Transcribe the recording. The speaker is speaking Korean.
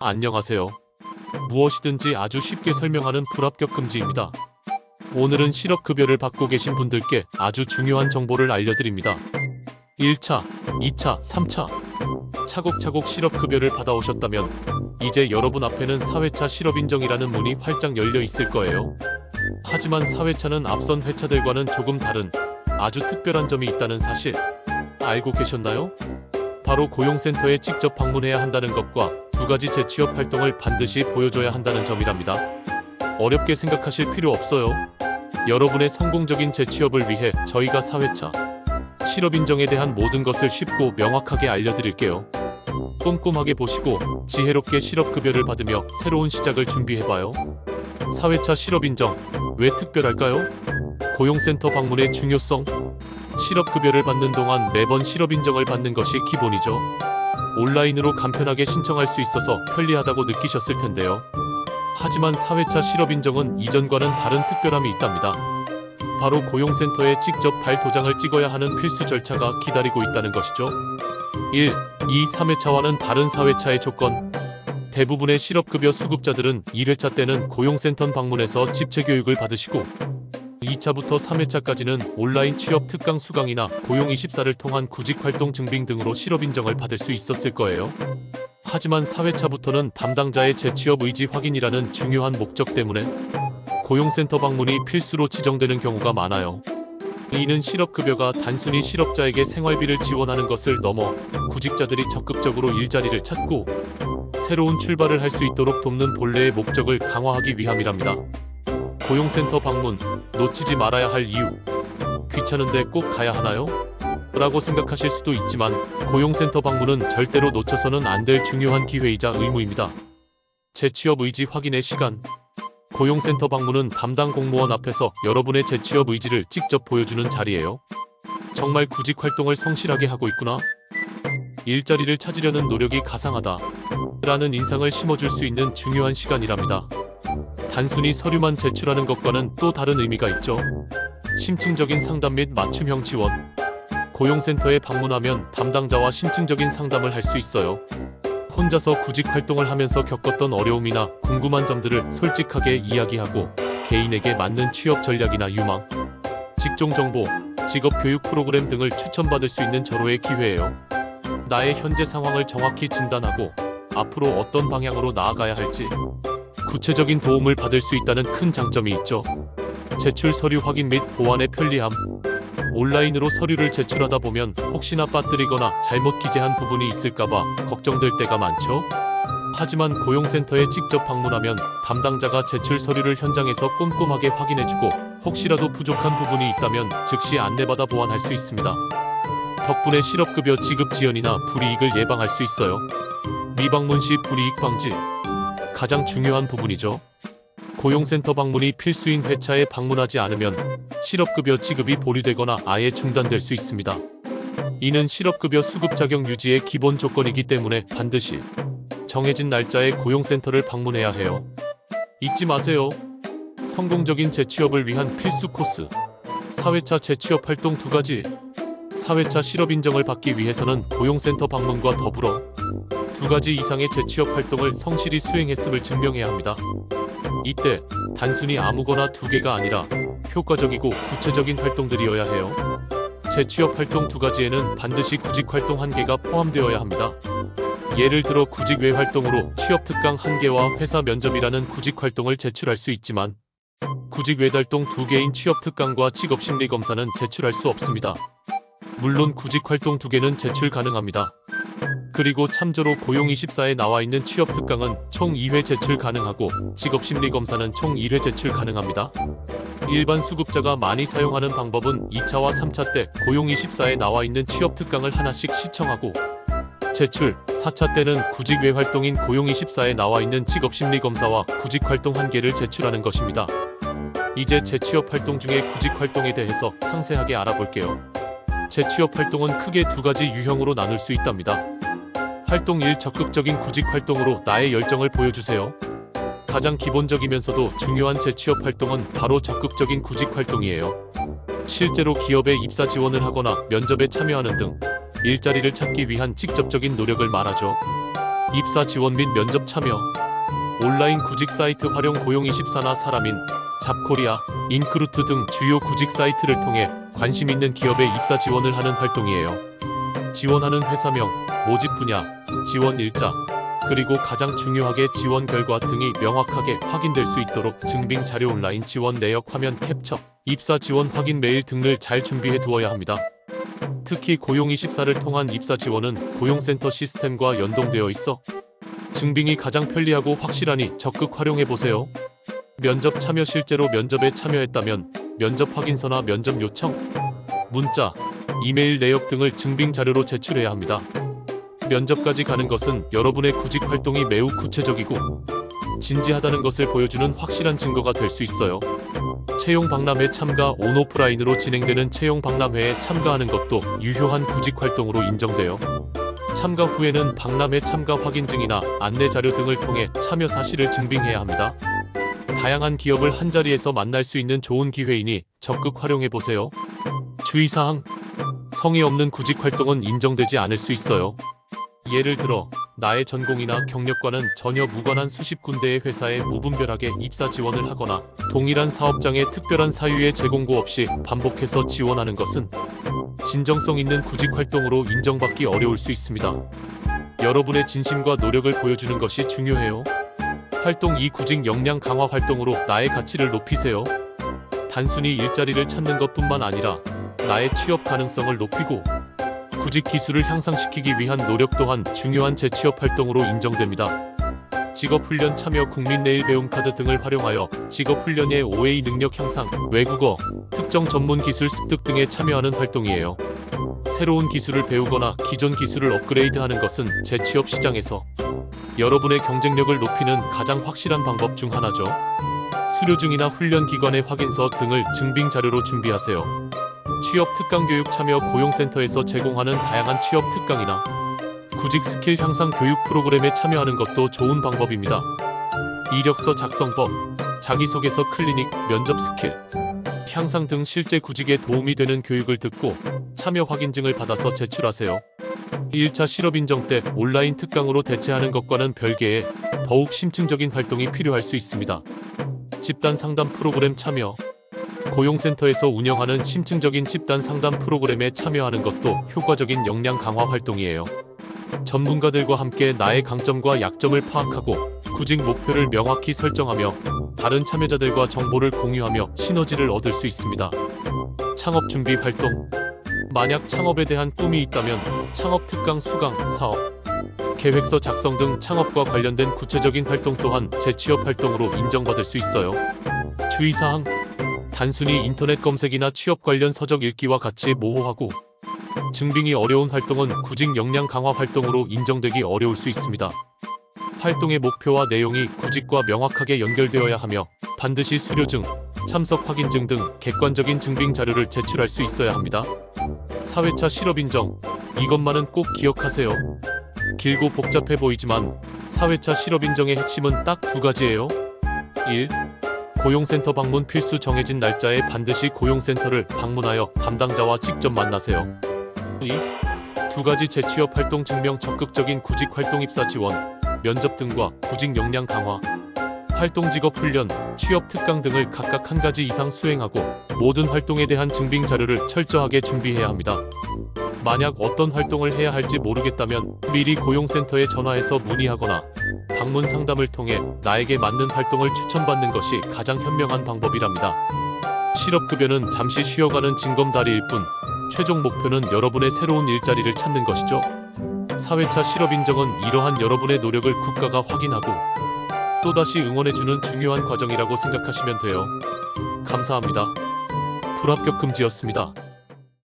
안녕하세요. 무엇이든지 아주 쉽게 설명하는 불합격 금지입니다. 오늘은 실업급여를 받고 계신 분들께 아주 중요한 정보를 알려드립니다. 1차, 2차, 3차 차곡차곡 실업급여를 받아오셨다면 이제 여러분 앞에는 4회차 실업인정이라는 문이 활짝 열려 있을 거예요. 하지만 4회차는 앞선 회차들과는 조금 다른 아주 특별한 점이 있다는 사실 알고 계셨나요? 바로 고용센터에 직접 방문해야 한다는 것과 두 가지 재취업 활동을 반드시 보여줘야 한다는 점이랍니다. 어렵게 생각하실 필요 없어요. 여러분의 성공적인 재취업을 위해 저희가 4회차 실업인정에 대한 모든 것을 쉽고 명확하게 알려드릴게요. 꼼꼼하게 보시고 지혜롭게 실업급여를 받으며 새로운 시작을 준비해봐요. 4회차 실업인정, 왜 특별할까요? 고용센터 방문의 중요성. 실업급여를 받는 동안 매번 실업인정을 받는 것이 기본이죠. 온라인으로 간편하게 신청할 수 있어서 편리하다고 느끼셨을 텐데요. 하지만 4회차 실업인정은 이전과는 다른 특별함이 있답니다. 바로 고용센터에 직접 발도장을 찍어야 하는 필수 절차가 기다리고 있다는 것이죠. 1, 2, 3회차와는 다른 4회차의 조건. 대부분의 실업급여 수급자들은 1회차 때는 고용센터 방문해서 집체교육을 받으시고 2차부터 3회차까지는 온라인 취업 특강 수강이나 고용24를 통한 구직활동 증빙 등으로 실업인정을 받을 수 있었을 거예요. 하지만 4회차부터는 담당자의 재취업 의지 확인이라는 중요한 목적 때문에 고용센터 방문이 필수로 지정되는 경우가 많아요. 이는 실업급여가 단순히 실업자에게 생활비를 지원하는 것을 넘어 구직자들이 적극적으로 일자리를 찾고 새로운 출발을 할 수 있도록 돕는 본래의 목적을 강화하기 위함이랍니다. 고용센터 방문, 놓치지 말아야 할 이유. 귀찮은데 꼭 가야 하나요? 라고 생각하실 수도 있지만 고용센터 방문은 절대로 놓쳐서는 안 될 중요한 기회이자 의무입니다. 재취업 의지 확인의 시간. 고용센터 방문은 담당 공무원 앞에서 여러분의 재취업 의지를 직접 보여주는 자리예요. 정말 구직활동을 성실하게 하고 있구나. 일자리를 찾으려는 노력이 가상하다. 라는 인상을 심어줄 수 있는 중요한 시간이랍니다. 단순히 서류만 제출하는 것과는 또 다른 의미가 있죠. 심층적인 상담 및 맞춤형 지원. 고용센터에 방문하면 담당자와 심층적인 상담을 할 수 있어요. 혼자서 구직활동을 하면서 겪었던 어려움이나 궁금한 점들을 솔직하게 이야기하고 개인에게 맞는 취업 전략이나 유망, 직종정보, 직업교육 프로그램 등을 추천받을 수 있는 절호의 기회예요. 나의 현재 상황을 정확히 진단하고 앞으로 어떤 방향으로 나아가야 할지 구체적인 도움을 받을 수 있다는 큰 장점이 있죠. 제출 서류 확인 및 보완의 편리함. 온라인으로 서류를 제출하다 보면 혹시나 빠뜨리거나 잘못 기재한 부분이 있을까봐 걱정될 때가 많죠. 하지만 고용센터에 직접 방문하면 담당자가 제출 서류를 현장에서 꼼꼼하게 확인해주고 혹시라도 부족한 부분이 있다면 즉시 안내받아 보완할 수 있습니다. 덕분에 실업급여 지급 지연이나 불이익을 예방할 수 있어요. 미방문 시 불이익 방지. 가장 중요한 부분이죠. 고용센터 방문이 필수인 회차에 방문하지 않으면 실업급여 지급이 보류되거나 아예 중단될 수 있습니다. 이는 실업급여 수급 자격 유지의 기본 조건이기 때문에 반드시 정해진 날짜에 고용센터를 방문해야 해요. 잊지 마세요. 성공적인 재취업을 위한 필수 코스. 4회차 재취업 활동 2가지. 4회차 실업인정을 받기 위해서는 고용센터 방문과 더불어 2가지 이상의 재취업 활동을 성실히 수행했음을 증명해야 합니다. 이때 단순히 아무거나 2개가 아니라 효과적이고 구체적인 활동들이어야 해요. 재취업 활동 2가지에는 반드시 구직활동 1개가 포함되어야 합니다. 예를 들어 구직 외 활동으로 취업특강 1개와 회사 면접이라는 구직활동을 제출할 수 있지만 구직 외 활동 2개인 취업특강과 직업심리검사는 제출할 수 없습니다. 물론 구직활동 2개는 제출 가능합니다. 그리고 참조로 고용24에 나와 있는 취업특강은 총 2회 제출 가능하고 직업심리검사는 총 1회 제출 가능합니다. 일반 수급자가 많이 사용하는 방법은 2차와 3차 때 고용24에 나와 있는 취업특강을 하나씩 시청하고 제출, 4차 때는 구직 외 활동인 고용24에 나와 있는 직업심리검사와 구직활동 1개를 제출하는 것입니다. 이제 재취업 활동 중에 구직활동에 대해서 상세하게 알아볼게요. 재취업 활동은 크게 2가지 유형으로 나눌 수 있답니다. 활동 1. 적극적인 구직활동으로 나의 열정을 보여주세요. 가장 기본적이면서도 중요한 재취업 활동은 바로 적극적인 구직활동이에요. 실제로 기업에 입사 지원을 하거나 면접에 참여하는 등 일자리를 찾기 위한 직접적인 노력을 말하죠. 입사 지원 및 면접 참여. 온라인 구직 사이트 활용 고용24나 사람인, 잡코리아, 인크루트 등 주요 구직 사이트를 통해 관심 있는 기업에 입사 지원을 하는 활동이에요. 지원하는 회사명, 모집 분야, 지원 일자, 그리고 가장 중요하게 지원 결과 등이 명확하게 확인될 수 있도록 증빙 자료 온라인 지원 내역 화면 캡처, 입사 지원 확인 메일 등을 잘 준비해 두어야 합니다. 특히 고용24를 통한 입사 지원은 고용센터 시스템과 연동되어 있어 증빙이 가장 편리하고 확실하니 적극 활용해 보세요. 면접 참여. 실제로 면접에 참여했다면 면접 확인서나 면접 요청, 문자, 이메일 내역 등을 증빙 자료로 제출해야 합니다. 면접까지 가는 것은 여러분의 구직 활동이 매우 구체적이고 진지하다는 것을 보여주는 확실한 증거가 될 수 있어요. 채용 박람회 참가. 온오프라인으로 진행되는 채용 박람회에 참가하는 것도 유효한 구직 활동으로 인정돼요. 참가 후에는 박람회 참가 확인증이나 안내 자료 등을 통해 참여 사실을 증빙해야 합니다. 다양한 기업을 한자리에서 만날 수 있는 좋은 기회이니 적극 활용해 보세요. 주의사항: 성의 없는 구직 활동은 인정되지 않을 수 있어요. 예를 들어 나의 전공이나 경력과는 전혀 무관한 수십 군데의 회사에 무분별하게 입사 지원을 하거나 동일한 사업장에 특별한 사유의 재공고 없이 반복해서 지원하는 것은 진정성 있는 구직 활동으로 인정받기 어려울 수 있습니다. 여러분의 진심과 노력을 보여주는 것이 중요해요. 활동 2. 구직 역량 강화 활동으로 나의 가치를 높이세요. 단순히 일자리를 찾는 것뿐만 아니라 나의 취업 가능성을 높이고 구직 기술을 향상시키기 위한 노력 또한 중요한 재취업 활동으로 인정됩니다. 직업훈련 참여. 국민내일 배움카드 등을 활용하여 직업훈련의 OA 능력 향상, 외국어, 특정 전문 기술 습득 등에 참여하는 활동이에요. 새로운 기술을 배우거나 기존 기술을 업그레이드하는 것은 재취업 시장에서 여러분의 경쟁력을 높이는 가장 확실한 방법 중 하나죠. 수료증이나 훈련기관의 확인서 등을 증빙 자료로 준비하세요. 취업 특강 교육 참여. 고용센터에서 제공하는 다양한 취업 특강이나 구직 스킬 향상 교육 프로그램에 참여하는 것도 좋은 방법입니다. 이력서 작성법, 자기소개서 클리닉, 면접 스킬 향상 등 실제 구직에 도움이 되는 교육을 듣고 참여 확인증을 받아서 제출하세요. 1차 실업 인정 때 온라인 특강으로 대체하는 것과는 별개의 더욱 심층적인 활동이 필요할 수 있습니다. 집단 상담 프로그램 참여. 고용센터에서 운영하는 심층적인 집단 상담 프로그램에 참여하는 것도 효과적인 역량 강화 활동이에요. 전문가들과 함께 나의 강점과 약점을 파악하고 구직 목표를 명확히 설정하며 다른 참여자들과 정보를 공유하며 시너지를 얻을 수 있습니다. 창업 준비 활동. 만약 창업에 대한 꿈이 있다면 창업 특강 수강, 사업 계획서 작성 등 창업과 관련된 구체적인 활동 또한 재취업 활동으로 인정받을 수 있어요. 주의사항: 단순히 인터넷 검색이나 취업 관련 서적 읽기와 같이 모호하고 증빙이 어려운 활동은 구직 역량 강화 활동으로 인정되기 어려울 수 있습니다. 활동의 목표와 내용이 구직과 명확하게 연결되어야 하며 반드시 수료증, 참석 확인증 등 객관적인 증빙 자료를 제출할 수 있어야 합니다. 4회차 실업 인정. 이것만은 꼭 기억하세요. 길고 복잡해 보이지만 4회차 실업 인정의 핵심은 딱 두 가지예요. 1. 고용센터 방문 필수. 정해진 날짜에 반드시 고용센터를 방문하여 담당자와 직접 만나세요. 2. 두 가지 재취업 활동 증명. 적극적인 구직 활동, 입사 지원, 면접 등과 구직 역량 강화, 활동 직업 훈련, 취업 특강 등을 각각 한 가지 이상 수행하고 모든 활동에 대한 증빙 자료를 철저하게 준비해야 합니다. 만약 어떤 활동을 해야 할지 모르겠다면 미리 고용센터에 전화해서 문의하거나 방문 상담을 통해 나에게 맞는 활동을 추천받는 것이 가장 현명한 방법이랍니다. 실업급여는 잠시 쉬어가는 징검다리일 뿐 최종 목표는 여러분의 새로운 일자리를 찾는 것이죠. 4회차 실업 인정은 이러한 여러분의 노력을 국가가 확인하고 또다시 응원해주는 중요한 과정이라고 생각하시면 돼요. 감사합니다. 불합격 금지였습니다.